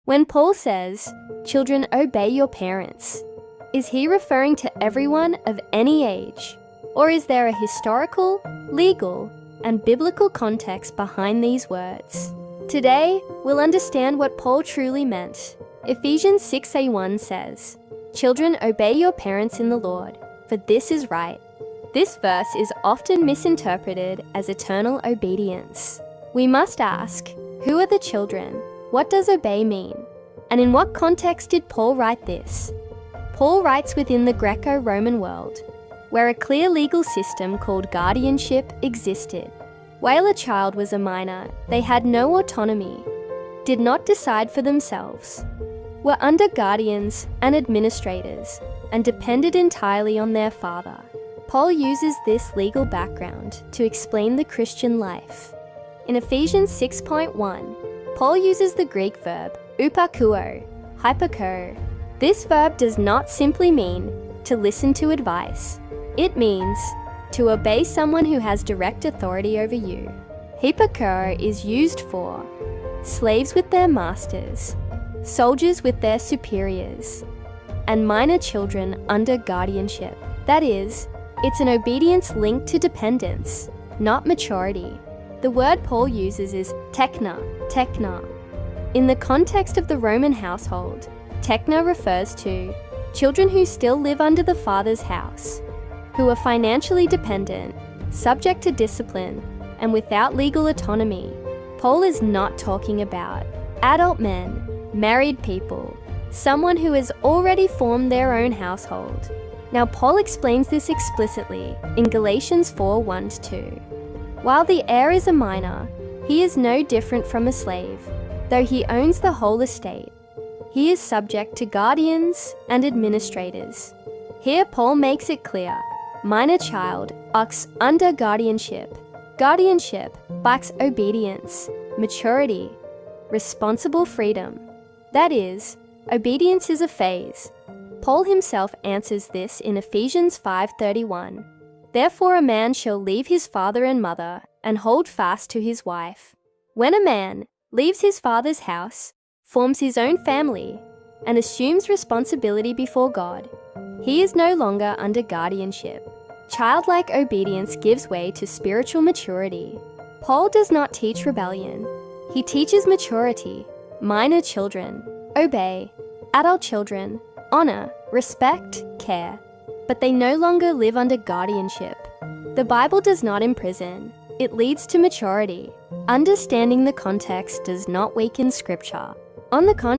When Paul says, "Children, obey your parents," is he referring to everyone of any age? Or is there a historical, legal, and biblical context behind these words? Today, we'll understand what Paul truly meant. Ephesians 6:1 says, "Children, obey your parents in the Lord, for this is right." This verse is often misinterpreted as eternal obedience. We must ask, who are the children? What does obey mean? And in what context did Paul write this? Paul writes within the Greco-Roman world, where a clear legal system called guardianship existed. While a child was a minor, they had no autonomy, did not decide for themselves, were under guardians and administrators, and depended entirely on their father. Paul uses this legal background to explain the Christian life. In Ephesians 6:1, Paul uses the Greek verb upakuo, hyperko. This verb does not simply mean to listen to advice. It means to obey someone who has direct authority over you. Hyperko is used for slaves with their masters, soldiers with their superiors, and minor children under guardianship. That is, it's an obedience linked to dependence, not maturity. The word Paul uses is tekna. In the context of the Roman household, tekna refers to children who still live under the father's house, who are financially dependent, subject to discipline, and without legal autonomy. Paul is not talking about adult men, married people, someone who has already formed their own household. Now, Paul explains this explicitly in Galatians 4:1-2. While the heir is a minor, he is no different from a slave, though he owns the whole estate. He is subject to guardians and administrators. Here, Paul makes it clear, minor child acts under guardianship. Guardianship backs obedience, maturity, responsible freedom. That is, obedience is a phase. Paul himself answers this in Ephesians 5:31. "Therefore a man shall leave his father and mother, and hold fast to his wife." When a man leaves his father's house, forms his own family, and assumes responsibility before God, he is no longer under guardianship. Childlike obedience gives way to spiritual maturity. Paul does not teach rebellion. He teaches maturity. Minor children obey. Adult children honor, respect, care. But they no longer live under guardianship. The Bible does not imprison. It leads to maturity. Understanding the context does not weaken Scripture. On the contrary,